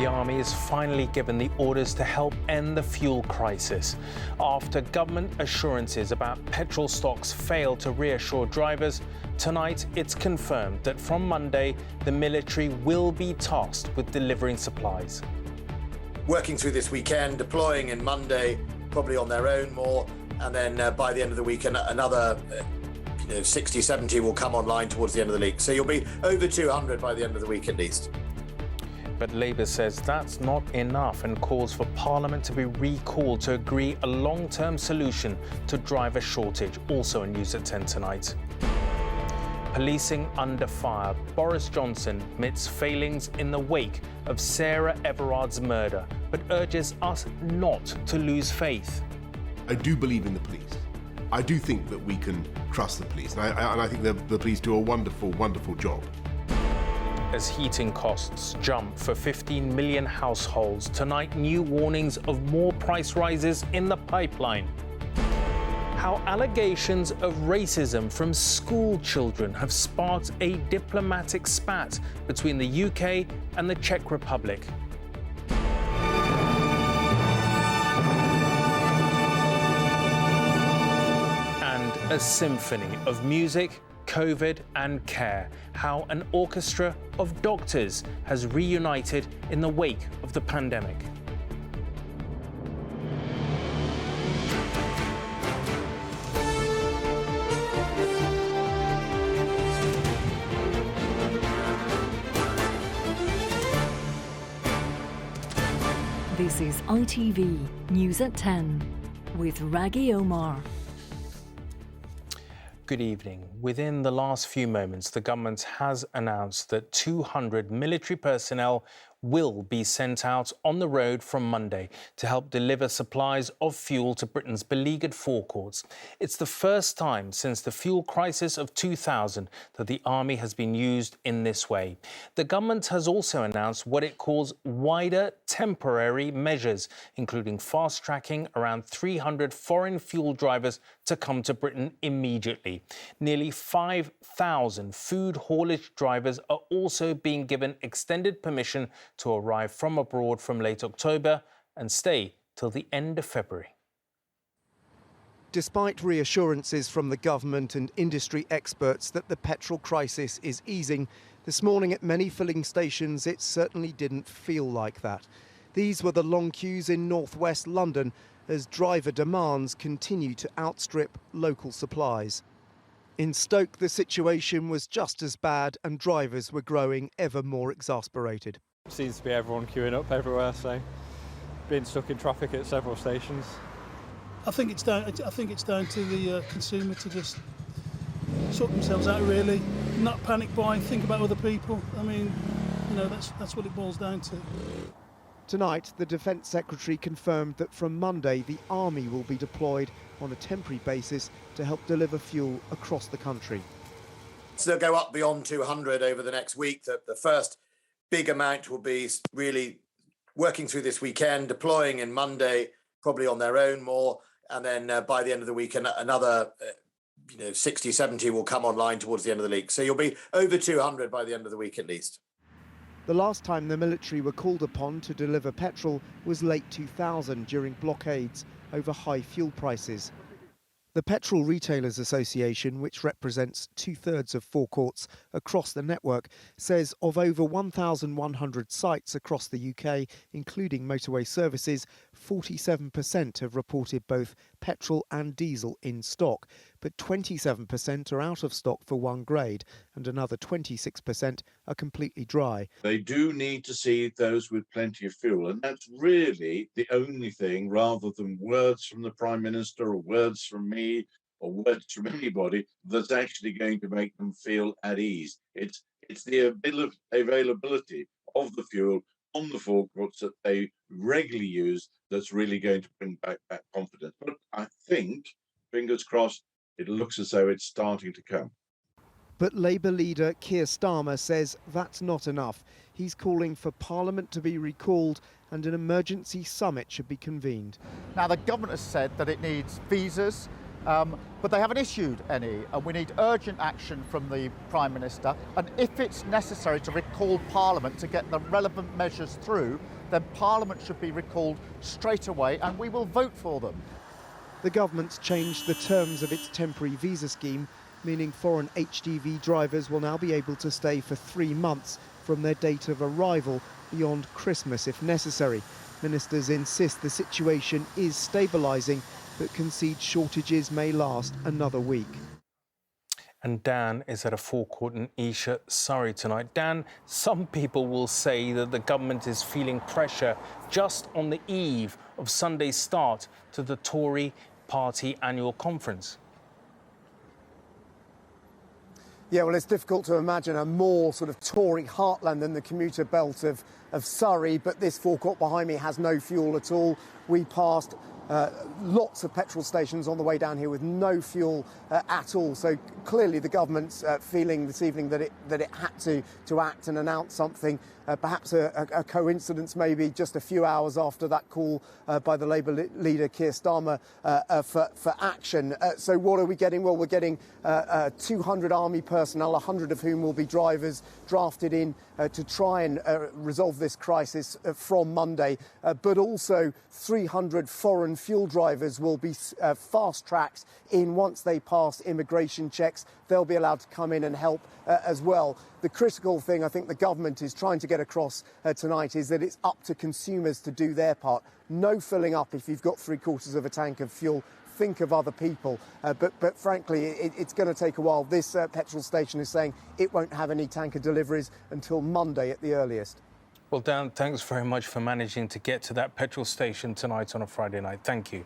The army is finally given the orders to help end the fuel crisis. After government assurances about petrol stocks failed to reassure drivers, tonight it's confirmed that from Monday the military will be tasked with delivering supplies. Working through this weekend, deploying in Monday, probably on their own more, and then by the end of the week another 60, 70 will come online towards the end of the week. So you'll be over 200 by the end of the week at least. But Labour says that's not enough and calls for Parliament to be recalled to agree a long-term solution to driver shortage. Also in News at 10 tonight. Policing under fire. Boris Johnson admits failings in the wake of Sarah Everard's murder, but urges us not to lose faith. I do believe in the police. I do think that we can trust the police, and I think the police do a wonderful, wonderful job. As heating costs jump for 15 million households, tonight new warnings of more price rises in the pipeline. How allegations of racism from school children have sparked a diplomatic spat between the UK and the Czech Republic. And a symphony of music, COVID and care, how an orchestra of doctors has reunited in the wake of the pandemic. This is ITV News at 10 with Rageh Omaar. Good evening. Within the last few moments, the government has announced that 200 military personnel will be sent out on the road from Monday to help deliver supplies of fuel to Britain's beleaguered forecourts. It's the first time since the fuel crisis of 2000 that the army has been used in this way. The government has also announced what it calls wider temporary measures, including fast-tracking around 300 foreign fuel drivers to come to Britain immediately. Nearly 5,000 food haulage drivers are also being given extended permission to arrive from abroad from late October and stay till the end of February. Despite reassurances from the government and industry experts that the petrol crisis is easing, this morning at many filling stations it certainly didn't feel like that. These were the long queues in northwest London as driver demands continue to outstrip local supplies. In Stoke, the situation was just as bad and drivers were growing ever more exasperated. Seems to be everyone queuing up everywhere, so being stuck in traffic at several stations. I think it's down to the consumer to just sort themselves out, really, not panic buy, think about other people. I mean, that's what it boils down to. Tonight, the Defence Secretary confirmed that from Monday the army will be deployed on a temporary basis to help deliver fuel across the country. So they'll go up beyond 200 over the next week. The first big amount will be really working through this weekend, deploying in Monday, probably on their own more, and then by the end of the week another 60, 70 will come online towards the end of the week. So you'll be over 200 by the end of the week at least. The last time the military were called upon to deliver petrol was late 2000 during blockades over high fuel prices. The Petrol Retailers Association, which represents 2/3 of forecourts across the network, says of over 1,100 sites across the UK, including motorway services, 47% have reported both petrol and diesel in stock, but 27% are out of stock for one grade and another 26% are completely dry. They do need to see those with plenty of fuel, and that's really the only thing, rather than words from the Prime Minister or words from me or words from anybody, that's actually going to make them feel at ease. It's the availability of the fuel on the forecourts that they regularly use that's really going to bring back that confidence. But I think, fingers crossed, it looks as though it's starting to come. But Labour leader Keir Starmer says that's not enough. He's calling for Parliament to be recalled and an emergency summit should be convened. Now, the government has said that it needs visas, but they haven't issued any, and we need urgent action from the Prime Minister. And if it's necessary to recall Parliament to get the relevant measures through, then Parliament should be recalled straight away, and we will vote for them. The government's changed the terms of its temporary visa scheme, meaning foreign HGV drivers will now be able to stay for 3 months from their date of arrival, beyond Christmas if necessary. Ministers insist the situation is stabilising, but concede shortages may last another week. And Dan is at a forecourt in Esher, Surrey tonight. Dan, some people will say that the government is feeling pressure just on the eve of Sunday's start to the Tory party annual conference. Yeah, well, it's difficult to imagine a more sort of Tory heartland than the commuter belt of Surrey, but this forecourt behind me has no fuel at all. We passed lots of petrol stations on the way down here with no fuel at all. So clearly the government's feeling this evening that it had to act and announce something. Perhaps a coincidence, maybe just a few hours after that call by the Labour leader Keir Starmer for action. So what are we getting? Well, we're getting 200 army personnel, 100 of whom will be drivers, drafted in to try and resolve this crisis from Monday. But also 300 foreign fuel drivers will be fast-tracked in once they pass immigration checks. They'll be allowed to come in and help as well. The critical thing I think the government is trying to get across tonight is that it's up to consumers to do their part. No filling up if you've got 3/4 of a tank of fuel. Think of other people. But frankly, it's going to take a while. This petrol station is saying it won't have any tanker deliveries until Monday at the earliest. Well, Dan, thanks very much for managing to get to that petrol station tonight on a Friday night. Thank you.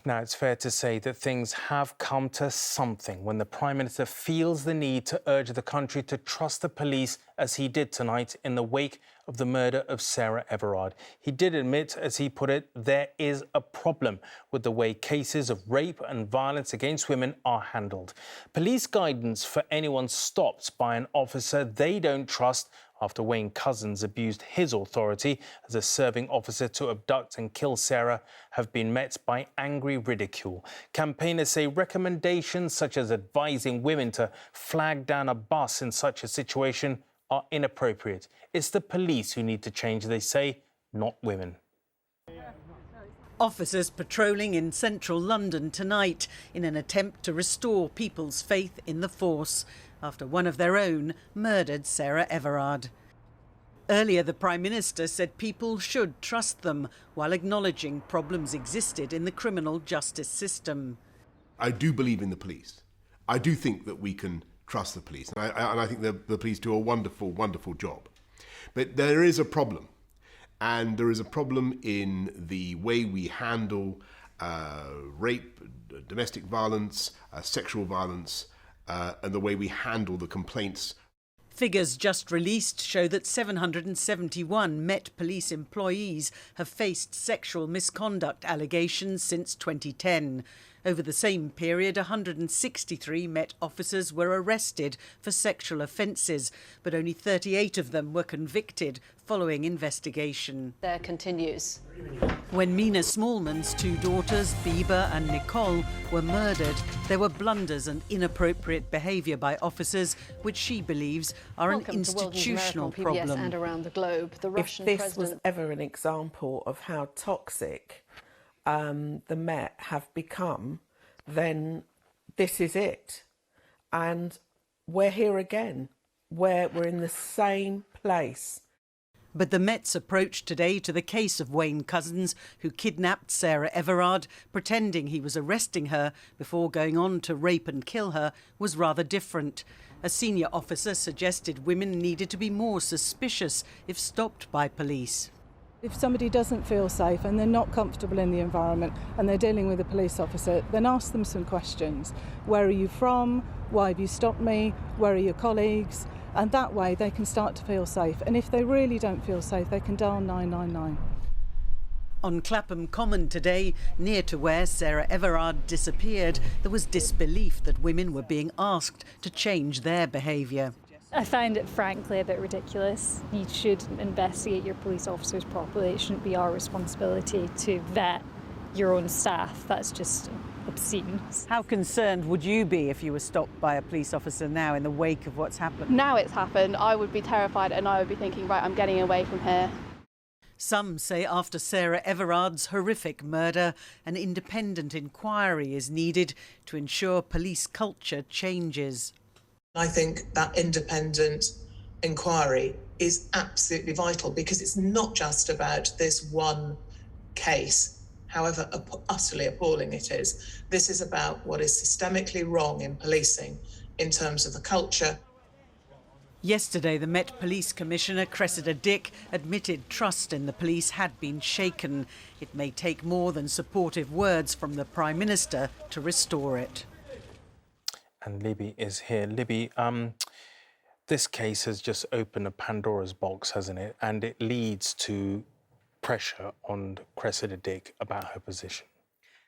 Now, it's fair to say that things have come to something when the Prime Minister feels the need to urge the country to trust the police as he did tonight in the wake of the murder of Sarah Everard. He did admit, as he put it, there is a problem with the way cases of rape and violence against women are handled. Police guidance for anyone stopped by an officer they don't trust after Wayne Couzens abused his authority as a serving officer to abduct and kill Sarah have been met by angry ridicule. Campaigners say recommendations such as advising women to flag down a bus in such a situation are inappropriate. It's the police who need to change, they say, not women. Officers patrolling in central London tonight in an attempt to restore people's faith in the force after one of their own murdered Sarah Everard. Earlier, the Prime Minister said people should trust them while acknowledging problems existed in the criminal justice system. I do believe in the police. I do think that we can trust the police. And I think the police do a wonderful, wonderful job. But there is a problem. And there is a problem in the way we handle rape, domestic violence, sexual violence, and the way we handle the complaints. Figures just released show that 771 Met Police employees have faced sexual misconduct allegations since 2010. Over the same period, 163 Met officers were arrested for sexual offences, but only 38 of them were convicted following investigation. There continues. When Mina Smallman's two daughters, Biba and Nicole, were murdered, there were blunders and inappropriate behaviour by officers, which she believes are an institutional problem. And around the globe, the Russian if this president... was ever an example of how toxic the Met have become, then this is it. And we're here again, where we're in the same place. But the Met's approach today to the case of Wayne Couzens, who kidnapped Sarah Everard, pretending he was arresting her before going on to rape and kill her, was rather different. A senior officer suggested women needed to be more suspicious if stopped by police. If somebody doesn't feel safe and they're not comfortable in the environment and they're dealing with a police officer, then ask them some questions. Where are you from? Why have you stopped me? Where are your colleagues? And that way they can start to feel safe. And if they really don't feel safe, they can dial 999. On Clapham Common today, near to where Sarah Everard disappeared, there was disbelief that women were being asked to change their behaviour. I find it frankly a bit ridiculous. You should investigate your police officers properly. It shouldn't be our responsibility to vet your own staff. That's just obscene. How concerned would you be if you were stopped by a police officer now in the wake of what's happened? Now it's happened, I would be terrified and I would be thinking, right, I'm getting away from here. Some say after Sarah Everard's horrific murder, an independent inquiry is needed to ensure police culture changes. I think that independent inquiry is absolutely vital because it's not just about this one case, however utterly appalling it is. This is about what is systemically wrong in policing in terms of the culture. Yesterday, the Met Police Commissioner, Cressida Dick, admitted trust in the police had been shaken. It may take more than supportive words from the Prime Minister to restore it. And Libby is here. Libby, this case has just opened a Pandora's box, hasn't it? And it leads to pressure on Cressida Dick about her position.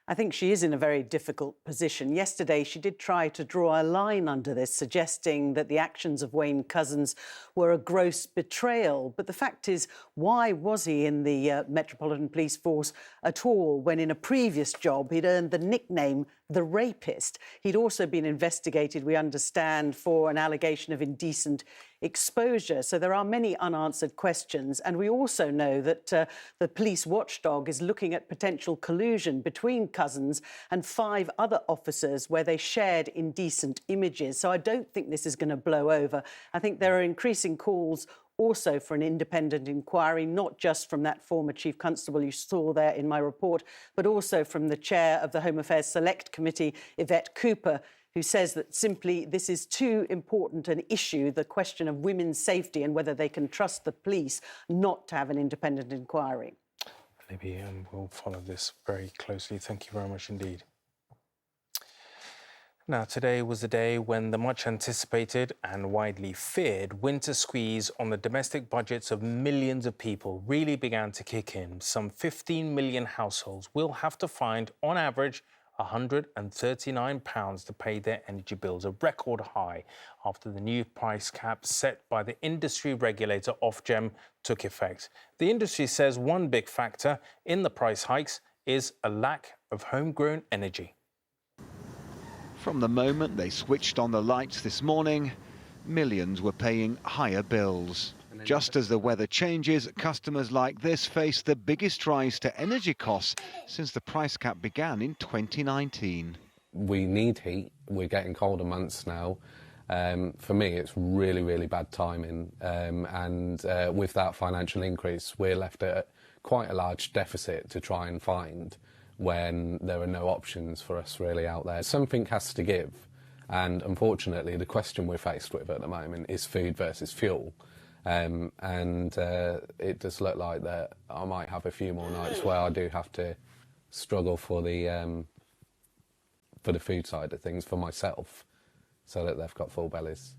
I think she is in a very difficult position. Yesterday, she did try to draw a line under this, suggesting that the actions of Wayne Couzens were a gross betrayal. But the fact is, why was he in the Metropolitan Police Force at all when in a previous job he'd earned the nickname the Rapist? He'd also been investigated, we understand, for an allegation of indecent exposure. So there are many unanswered questions. And we also know that the police watchdog is looking at potential collusion between Couzens and 5 other officers where they shared indecent images. So I don't think this is going to blow over. I think there are increasing calls also for an independent inquiry, not just from that former Chief Constable you saw there in my report, but also from the chair of the Home Affairs Select Committee, Yvette Cooper, who says that simply this is too important an issue, the question of women's safety and whether they can trust the police, not to have an independent inquiry. Libby, we'll follow this very closely. Thank you very much indeed. Now, today was the day when the much-anticipated and widely feared winter squeeze on the domestic budgets of millions of people really began to kick in. Some 15 million households will have to find, on average, £139 to pay their energy bills, a record high after the new price cap set by the industry regulator Ofgem took effect. The industry says one big factor in the price hikes is a lack of homegrown energy. From the moment they switched on the lights this morning, millions were paying higher bills. Just as the weather changes, customers like this face the biggest rise to energy costs since the price cap began in 2019. We need heat. We're getting colder months now. For me, it's really, really bad timing. With that financial increase, we're left at quite a large deficit to try and find when there are no options for us really out there. Something has to give. And unfortunately, the question we're faced with at the moment is food versus fuel. It does look like that I might have a few more nights where I do have to struggle for the food side of things for myself, so that they've got full bellies.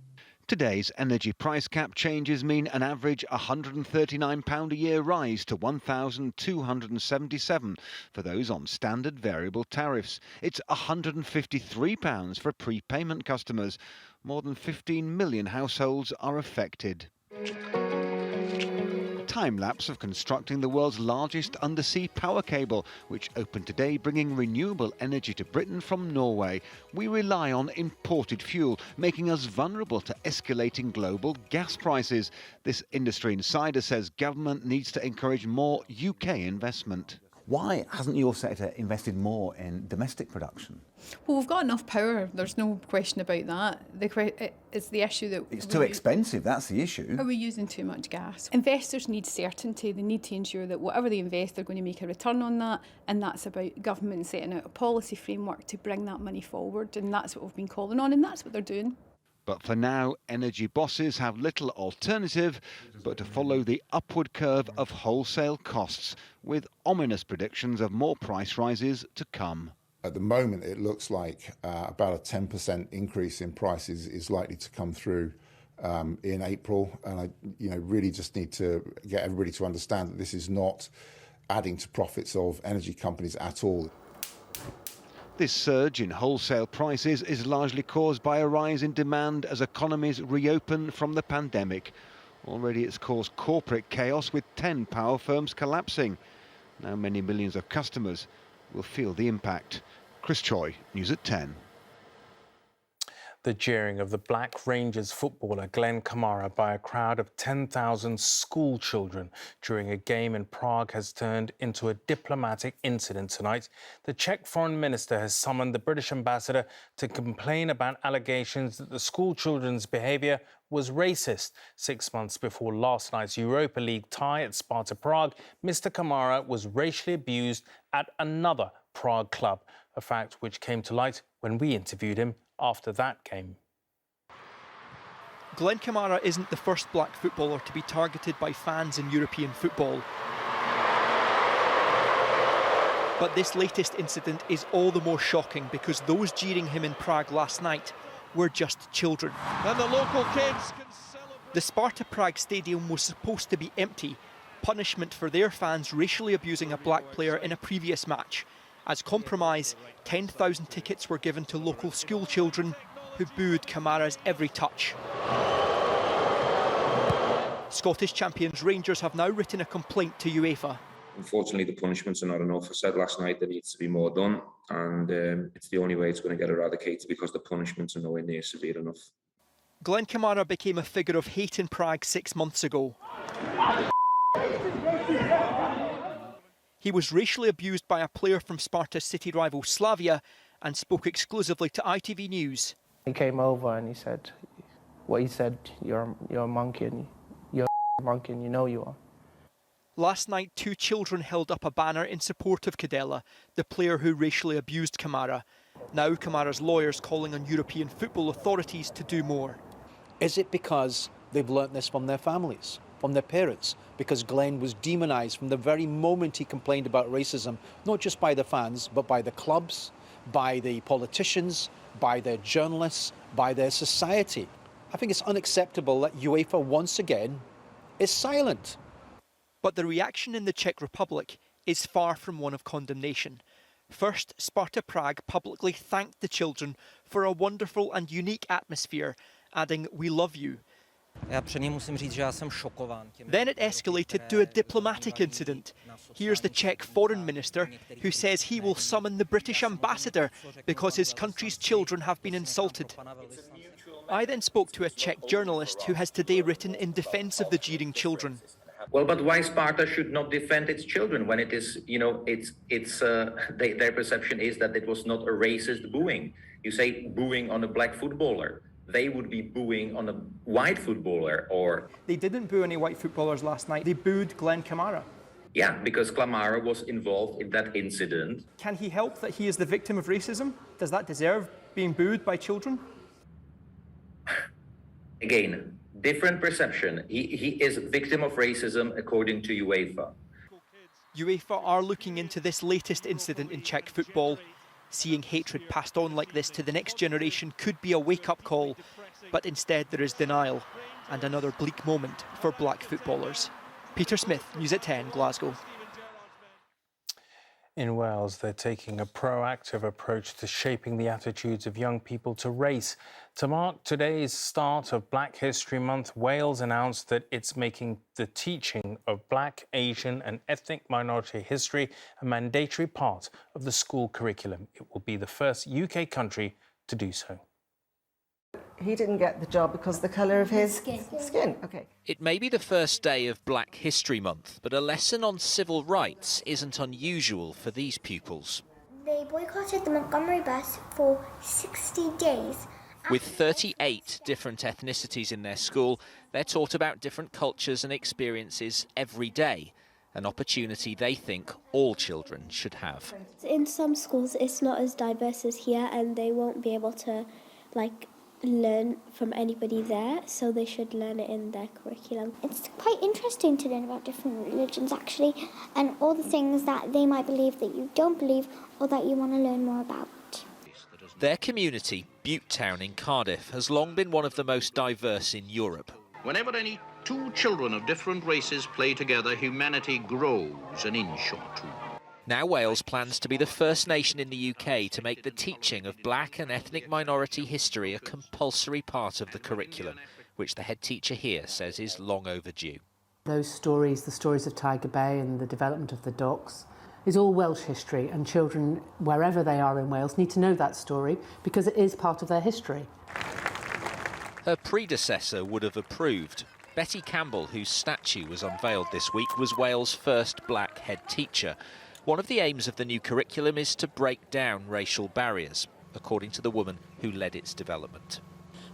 Today's energy price cap changes mean an average £139 a year rise to £1,277 for those on standard variable tariffs. It's £153 for prepayment customers. More than 15 million households are affected. Time-lapse of constructing the world's largest undersea power cable, which opened today, bringing renewable energy to Britain from Norway. We rely on imported fuel, making us vulnerable to escalating global gas prices. This industry insider says government needs to encourage more UK investment. Why hasn't your sector invested more in domestic production? Well, we've got enough power. There's no question about that. It's the issue that... It's too expensive, that's the issue. Are we using too much gas? Investors need certainty. They need to ensure that whatever they invest, they're going to make a return on that. And that's about government setting out a policy framework to bring that money forward. And that's what we've been calling on, and that's what they're doing. But for now, energy bosses have little alternative but to follow the upward curve of wholesale costs, with ominous predictions of more price rises to come. At the moment, it looks like about a 10% increase in prices is likely to come through in April. And I really just need to get everybody to understand that this is not adding to profits of energy companies at all. This surge in wholesale prices is largely caused by a rise in demand as economies reopen from the pandemic. Already it's caused corporate chaos with 10 power firms collapsing. Now many millions of customers will feel the impact. Chris Choi, News at 10. The jeering of the Black Rangers footballer Glenn Kamara by a crowd of 10,000 school children during a game in Prague has turned into a diplomatic incident tonight. The Czech foreign minister has summoned the British ambassador to complain about allegations that the school children's behaviour was racist. 6 months before last night's Europa League tie at Sparta Prague, Mr. Kamara was racially abused at another Prague club, a fact which came to light when we interviewed him after that game. Glenn Kamara isn't the first black footballer to be targeted by fans in European football. But this latest incident is all the more shocking because those jeering him in Prague last night were just children. And the local kids can celebrate. The Sparta Prague stadium was supposed to be empty, punishment for their fans racially abusing a black player in a previous match. As compromise, 10,000 tickets were given to local school children who booed Kamara's every touch. Scottish champions Rangers have now written a complaint to UEFA. Unfortunately, the punishments are not enough. I said last night there needs to be more done, and it's the only way it's going to get eradicated because the punishments are nowhere near severe enough. Glenn Kamara became a figure of hate in Prague 6 months ago. He was racially abused by a player from Sparta's city rival Slavia and spoke exclusively to ITV News. He came over and he said, you're a monkey and you're a monkey and you know you are. Last night, 2 children held up a banner in support of Cadella, the player who racially abused Kamara. Now Kamara's lawyers calling on European football authorities to do more. Is it because they've learnt this from their families, from their parents? Because Glenn was demonised from the very moment he complained about racism, not just by the fans, but by the clubs, by the politicians, by their journalists, by their society. I think it's unacceptable that UEFA once again is silent. But the reaction in the Czech Republic is far from one of condemnation. First, Sparta Prague publicly thanked the children for a wonderful and unique atmosphere, adding, "We love you." Then it escalated to a diplomatic incident. Here's the Czech foreign minister who says he will summon the British ambassador because his country's children have been insulted. I then spoke to a Czech journalist who has today written in defence of the jeering children. Well, but why Sparta should not defend its children when it is, their perception is that it was not a racist booing. You say booing on a black footballer. They would be booing on a white footballer or... They didn't boo any white footballers last night. They booed Glenn Kamara. Yeah, because Kamara was involved in that incident. Can he help that he is the victim of racism? Does that deserve being booed by children? Again, different perception. He is a victim of racism according to UEFA. UEFA are looking into this latest incident in Czech football. Seeing hatred passed on like this to the next generation could be a wake-up call, but instead there is denial and another bleak moment for black footballers. Peter Smith, News at 10, Glasgow. In Wales, they're taking a proactive approach to shaping the attitudes of young people to race. To mark today's start of Black History Month, Wales announced that it's making the teaching of Black, Asian and ethnic minority history a mandatory part of the school curriculum. It will be the first UK country to do so. He didn't get the job because of the colour of his skin. Okay. It may be the first day of Black History Month, but a lesson on civil rights isn't unusual for these pupils. They boycotted the Montgomery bus for 60 days. With 38 different ethnicities in their school, they're taught about different cultures and experiences every day, an opportunity they think all children should have. In some schools, it's not as diverse as here, and they won't be able to, learn from anybody there, so they should learn it in their curriculum. It's quite interesting to learn about different religions, actually, and all the things that they might believe that you don't believe or that you want to learn more about. Their community, Butte Town in Cardiff, has long been one of the most diverse in Europe. Whenever any two children of different races play together, humanity grows an inch or two. Now Wales plans to be the first nation in the UK to make the teaching of black and ethnic minority history a compulsory part of the curriculum, which the head teacher here says is long overdue. Those stories, the stories of Tiger Bay and the development of the docks, is all Welsh history, and children, wherever they are in Wales, need to know that story because it is part of their history. Her predecessor would have approved. Betty Campbell, whose statue was unveiled this week, was Wales' first black head teacher. One of the aims of the new curriculum is to break down racial barriers, according to the woman who led its development.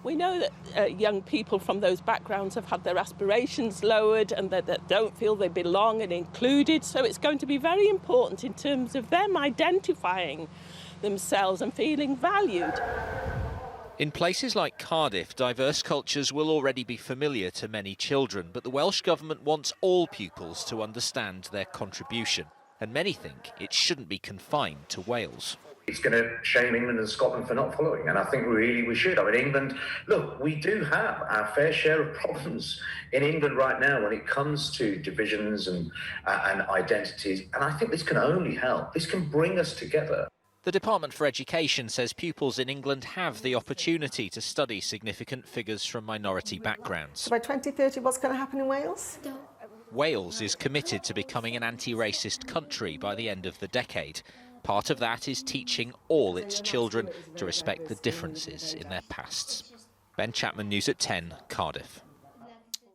We know that young people from those backgrounds have had their aspirations lowered and that they don't feel they belong and included, so it's going to be very important in terms of them identifying themselves and feeling valued. In places like Cardiff, diverse cultures will already be familiar to many children, but the Welsh Government wants all pupils to understand their contribution, and many think it shouldn't be confined to Wales. It's going to shame England and Scotland for not following, and I think really we should. I mean, England, look, we do have our fair share of problems in England right now when it comes to divisions and identities, and I think this can only help. This can bring us together. The Department for Education says pupils in England have the opportunity to study significant figures from minority backgrounds. So by 2030, what's going to happen in Wales? Wales is committed to becoming an anti-racist country by the end of the decade. Part of that is teaching all its children to respect the differences in their pasts. Ben Chapman, News at 10, Cardiff.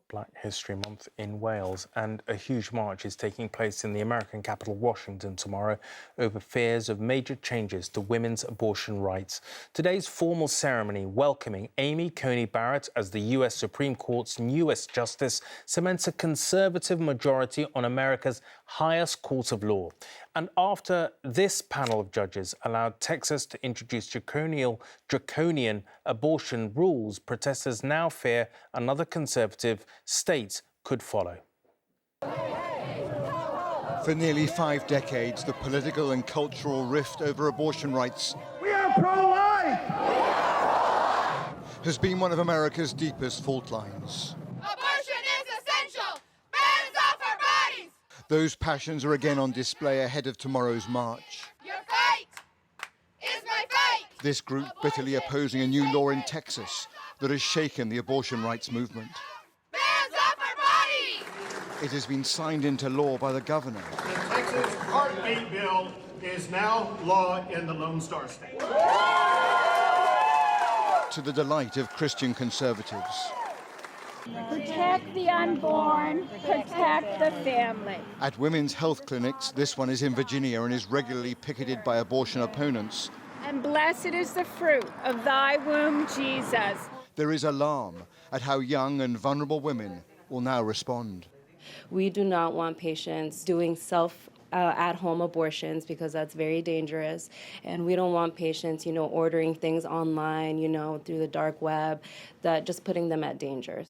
Black History Month in Wales, and a huge march is taking place in the American capital, Washington, tomorrow over fears of major changes to women's abortion rights. Today's formal ceremony welcoming Amy Coney Barrett as the US Supreme Court's newest justice cements a conservative majority on America's highest court of law. And after this panel of judges allowed Texas to introduce draconian abortion rules, protesters now fear another conservative state could follow. For nearly 5 decades, the political and cultural rift over abortion rights We are pro-life! has been one of America's deepest fault lines. Those passions are again on display ahead of tomorrow's march. Your fight is my fight. This group bitterly opposing a new law in Texas that has shaken the abortion rights movement. Hands off our bodies! It has been signed into law by the governor. The Texas Heartbeat Bill is now law in the Lone Star State. To the delight of Christian conservatives. Protect the unborn, protect the family. At women's health clinics, this one is in Virginia and is regularly picketed by abortion opponents. And blessed is the fruit of thy womb, Jesus. There is alarm at how young and vulnerable women will now respond. We do not want patients doing at-home abortions because that's very dangerous. And we don't want patients, ordering things online, through the dark web, that just putting them at danger.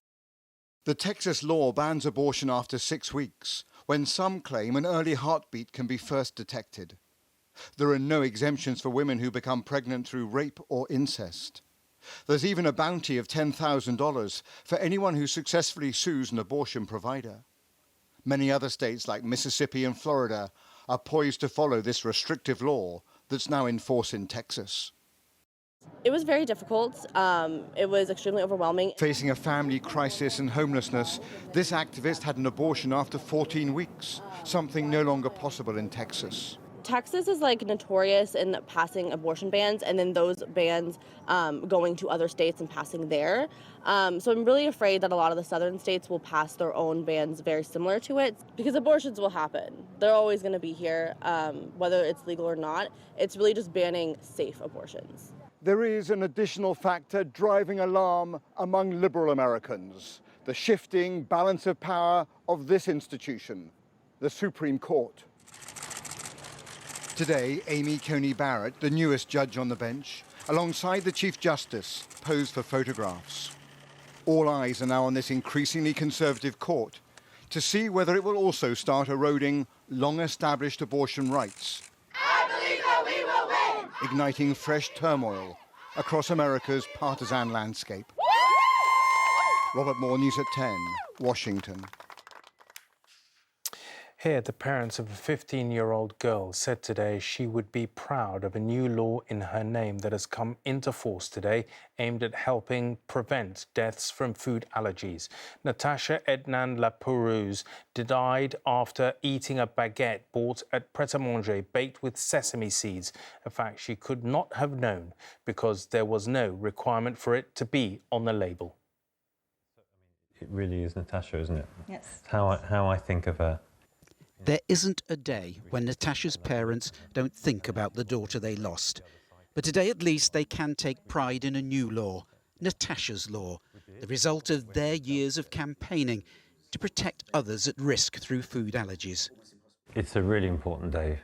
The Texas law bans abortion after 6 weeks, when some claim an early heartbeat can be first detected. There are no exemptions for women who become pregnant through rape or incest. There's even a bounty of $10,000 for anyone who successfully sues an abortion provider. Many other states like Mississippi and Florida are poised to follow this restrictive law that's now in force in Texas. It was very difficult. It was extremely overwhelming. Facing a family crisis and homelessness, this activist had an abortion after 14 weeks, something no longer possible in Texas. Texas is notorious in passing abortion bans and then those bans going to other states and passing there. So I'm really afraid that a lot of the southern states will pass their own bans very similar to it because abortions will happen. They're always going to be here, whether it's legal or not. It's really just banning safe abortions. There is an additional factor driving alarm among liberal Americans, the shifting balance of power of this institution, the Supreme Court. Today, Amy Coney Barrett, the newest judge on the bench, alongside the Chief Justice, posed for photographs. All eyes are now on this increasingly conservative court to see whether it will also start eroding long-established abortion rights. I believe that we will win! Igniting fresh turmoil across America's partisan landscape. Robert Moore, News at 10, Washington. Here, the parents of a 15-year-old girl said today she would be proud of a new law in her name that has come into force today, aimed at helping prevent deaths from food allergies. Natasha Ednan Laperouse died after eating a baguette bought at Pret-a-Manger baked with sesame seeds, a fact she could not have known because there was no requirement for it to be on the label. It really is Natasha, isn't it? Yes. How I think of her. There isn't a day when Natasha's parents don't think about the daughter they lost. But today at least they can take pride in a new law, Natasha's Law, the result of their years of campaigning to protect others at risk through food allergies. It's a really important day,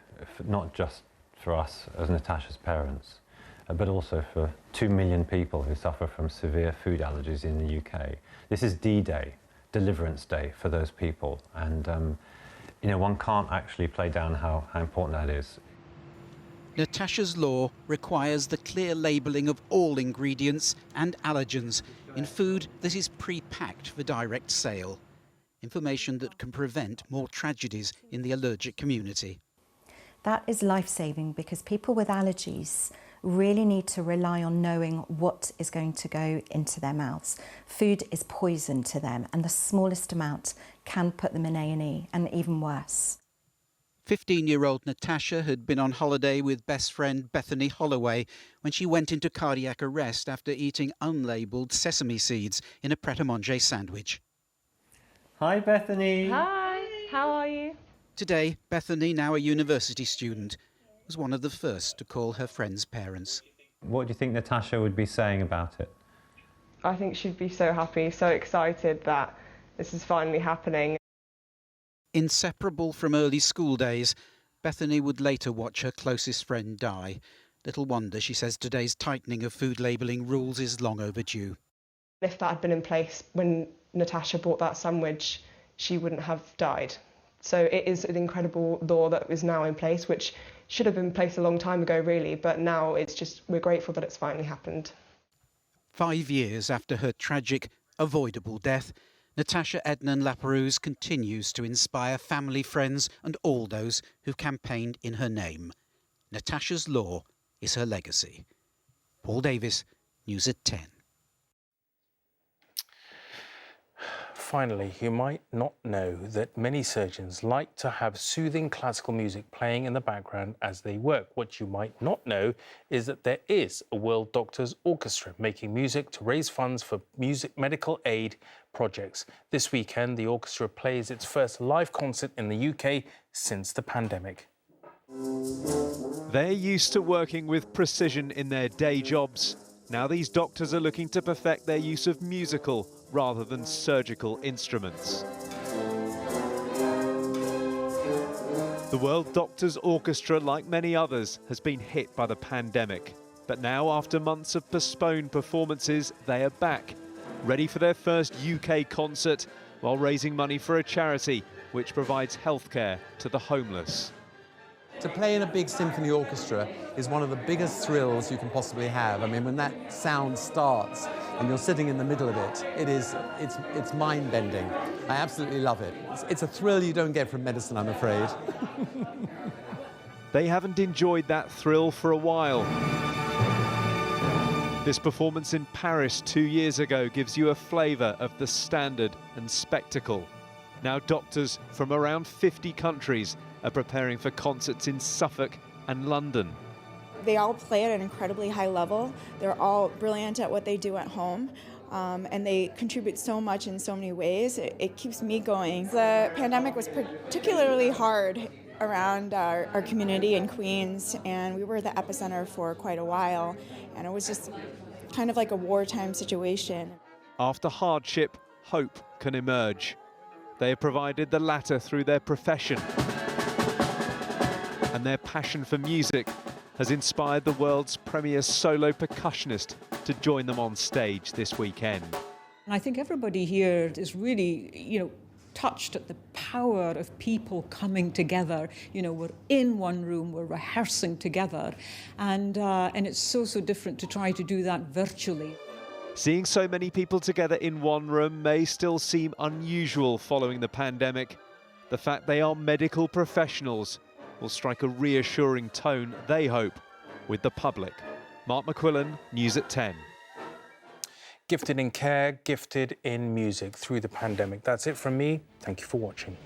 not just for us as Natasha's parents, but also for 2 million people who suffer from severe food allergies in the UK. This is D-Day, Deliverance Day for those people, and you know, one can't actually play down how important that is. Natasha's Law requires the clear labelling of all ingredients and allergens in food that is pre-packed for direct sale. Information that can prevent more tragedies in the allergic community. That is life-saving because people with allergies really need to rely on knowing what is going to go into their mouths. Food is poison to them, and the smallest amount can put them in A&E, and even worse. 15-year-old Natasha had been on holiday with best friend Bethany Holloway when she went into cardiac arrest after eating unlabelled sesame seeds in a Pret-a-Manger sandwich. Hi, Bethany. Hi, how are you? Today, Bethany, now a university student, was one of the first to call her friend's parents. What do you think Natasha would be saying about it? I think she'd be so happy, so excited that this is finally happening. Inseparable from early school days, Bethany would later watch her closest friend die. Little wonder, she says, today's tightening of food labelling rules is long overdue. If that had been in place when Natasha bought that sandwich, she wouldn't have died. So it is an incredible law that is now in place, which should have been in place a long time ago, really, but now it's just, we're grateful that it's finally happened. 5 years after her tragic, avoidable death, Natasha Ednan Laperouse continues to inspire family, friends and all those who campaigned in her name. Natasha's Law is her legacy. Paul Davis, News at 10. Finally, you might not know that many surgeons like to have soothing classical music playing in the background as they work. What you might not know is that there is a World Doctors Orchestra making music to raise funds for medical aid projects. This weekend, the orchestra plays its first live concert in the UK since the pandemic. They're used to working with precision in their day jobs. Now these doctors are looking to perfect their use of musical rather than surgical instruments. The World Doctors Orchestra, like many others, has been hit by the pandemic. But now, after months of postponed performances, they are back, ready for their first UK concert while raising money for a charity which provides healthcare to the homeless. To play in a big symphony orchestra is one of the biggest thrills you can possibly have. I mean, when that sound starts and you're sitting in the middle of it, it's mind-bending. I absolutely love it. It's a thrill you don't get from medicine, I'm afraid. They haven't enjoyed that thrill for a while. This performance in Paris 2 years ago gives you a flavour of the standard and spectacle. Now doctors from around 50 countries are preparing for concerts in Suffolk and London. They all play at an incredibly high level. They're all brilliant at what they do at home, and they contribute so much in so many ways. It keeps me going. The pandemic was particularly hard around our community in Queens, and we were the epicenter for quite a while, and it was just kind of like a wartime situation. After hardship, hope can emerge. They have provided the latter through their profession. And their passion for music has inspired the world's premier solo percussionist to join them on stage this weekend. And I think everybody here is really, touched at the power of people coming together. We're in one room, we're rehearsing together, and it's so different to try to do that virtually. Seeing so many people together in one room may still seem unusual following the pandemic, The fact they are medical professionals will strike a reassuring tone, they hope, with the public. Mark McQuillan, News at 10. Gifted in care, gifted in music through the pandemic. That's it from me. Thank you for watching.